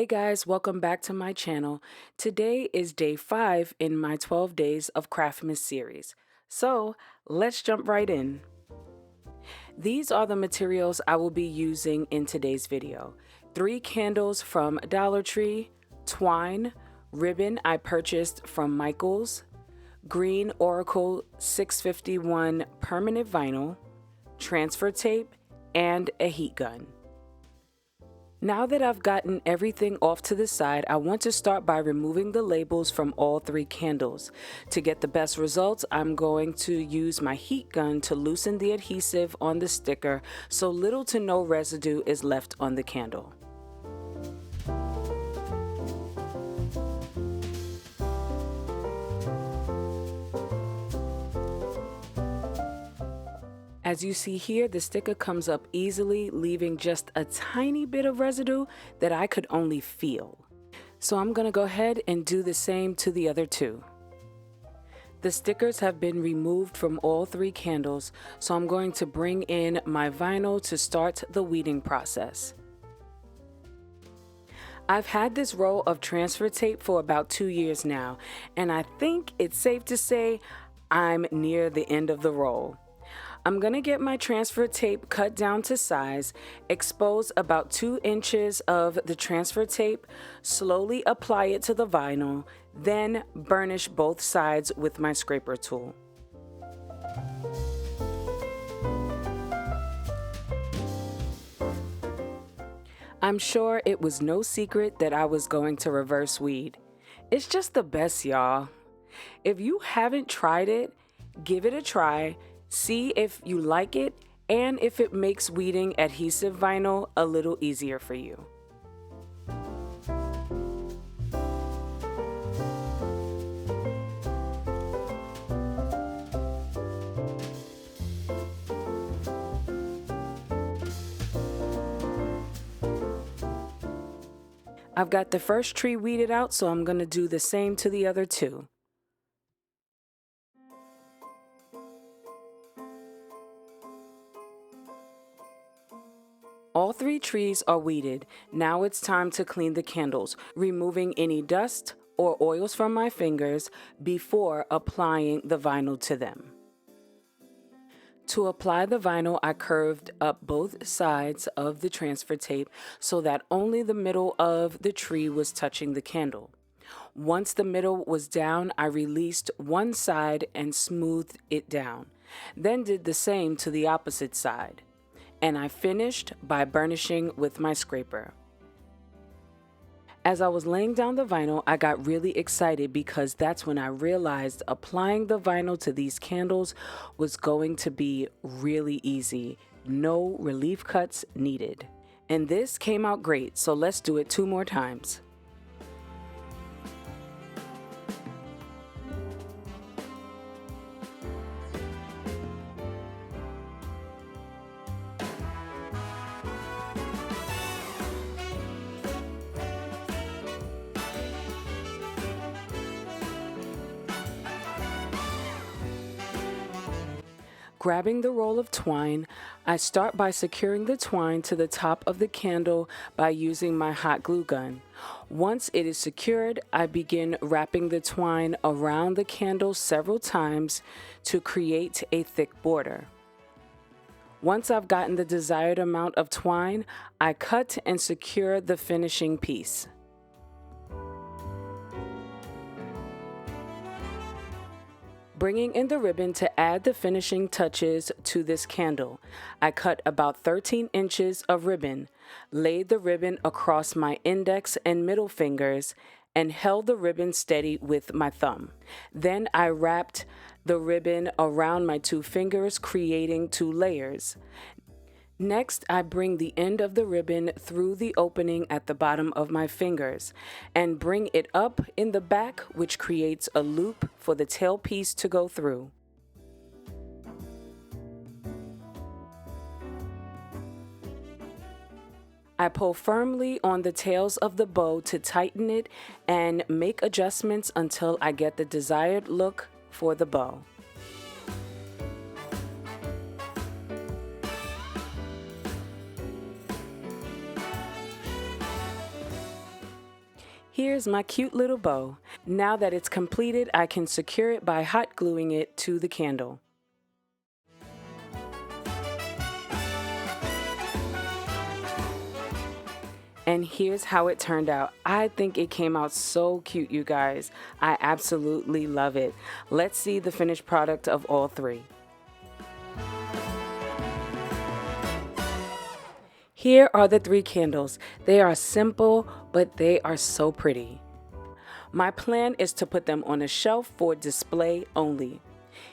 guys, welcome back to my channel. Today is day 5 in my 12 days of Craftmas series. So let's jump right in. These are the materials I will be using in today's video. 3 candles from Dollar Tree, twine, ribbon I purchased from Michaels, green Oracle 651 permanent vinyl, transfer tape, and a heat gun. Now that I've gotten everything off to the side, I want to start by removing the labels from all 3 candles. To get the best results, I'm going to use my heat gun to loosen the adhesive on the sticker so little to no residue is left on the candle. As you see here, the sticker comes up easily, leaving just a tiny bit of residue that I could only feel. So I'm going to go ahead and do the same to the other 2. The stickers have been removed from all 3 candles, so I'm going to bring in my vinyl to start the weeding process. I've had this roll of transfer tape for about 2 years now, and I think it's safe to say I'm near the end of the roll. I'm going to get my transfer tape cut down to size, expose about 2 inches of the transfer tape, slowly apply it to the vinyl, then burnish both sides with my scraper tool. I'm sure it was no secret that I was going to reverse weed. It's just the best, y'all. If you haven't tried it, give it a try. See if you like it and if it makes weeding adhesive vinyl a little easier for you. I've got the first tree weeded out, so I'm going to do the same to the other 2. All 3 trees are weeded. Now it's time to clean the candles, removing any dust or oils from my fingers before applying the vinyl to them. To apply the vinyl, I curved up both sides of the transfer tape so that only the middle of the tree was touching the candle. Once the middle was down, I released one side and smoothed it down, then did the same to the opposite side. And I finished by burnishing with my scraper. As I was laying down the vinyl, I got really excited because that's when I realized applying the vinyl to these candles was going to be really easy. No relief cuts needed. And this came out great, so let's do it 2 more times. Grabbing the roll of twine, I start by securing the twine to the top of the candle by using my hot glue gun. Once it is secured, I begin wrapping the twine around the candle several times to create a thick border. Once I've gotten the desired amount of twine, I cut and secure the finishing piece. Bringing in the ribbon to add the finishing touches to this candle, I cut about 13 inches of ribbon, laid the ribbon across my index and middle fingers, and held the ribbon steady with my thumb. Then I wrapped the ribbon around my 2 fingers, creating 2 layers. Next, I bring the end of the ribbon through the opening at the bottom of my fingers and bring it up in the back, which creates a loop for the tail piece to go through. I pull firmly on the tails of the bow to tighten it and make adjustments until I get the desired look for the bow. Here's my cute little bow. Now that it's completed, I can secure it by hot gluing it to the candle. And here's how it turned out. I think it came out so cute, you guys. I absolutely love it. Let's see the finished product of all three. Here are the three candles. They are simple, but they are so pretty. My plan is to put them on a shelf for display only.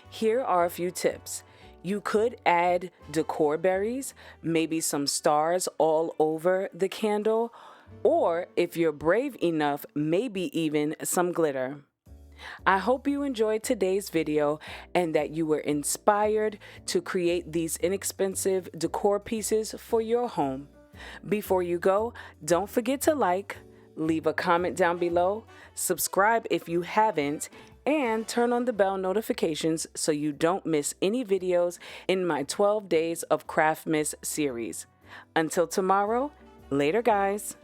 Here are a few tips. You could add decor berries, maybe some stars all over the candle, or if you're brave enough, maybe even some glitter. I hope you enjoyed today's video and that you were inspired to create these inexpensive decor pieces for your home. Before you go, don't forget to like, leave a comment down below, subscribe if you haven't, and turn on the bell notifications so you don't miss any videos in my 12 Days of Craftmas series. Until tomorrow, later guys.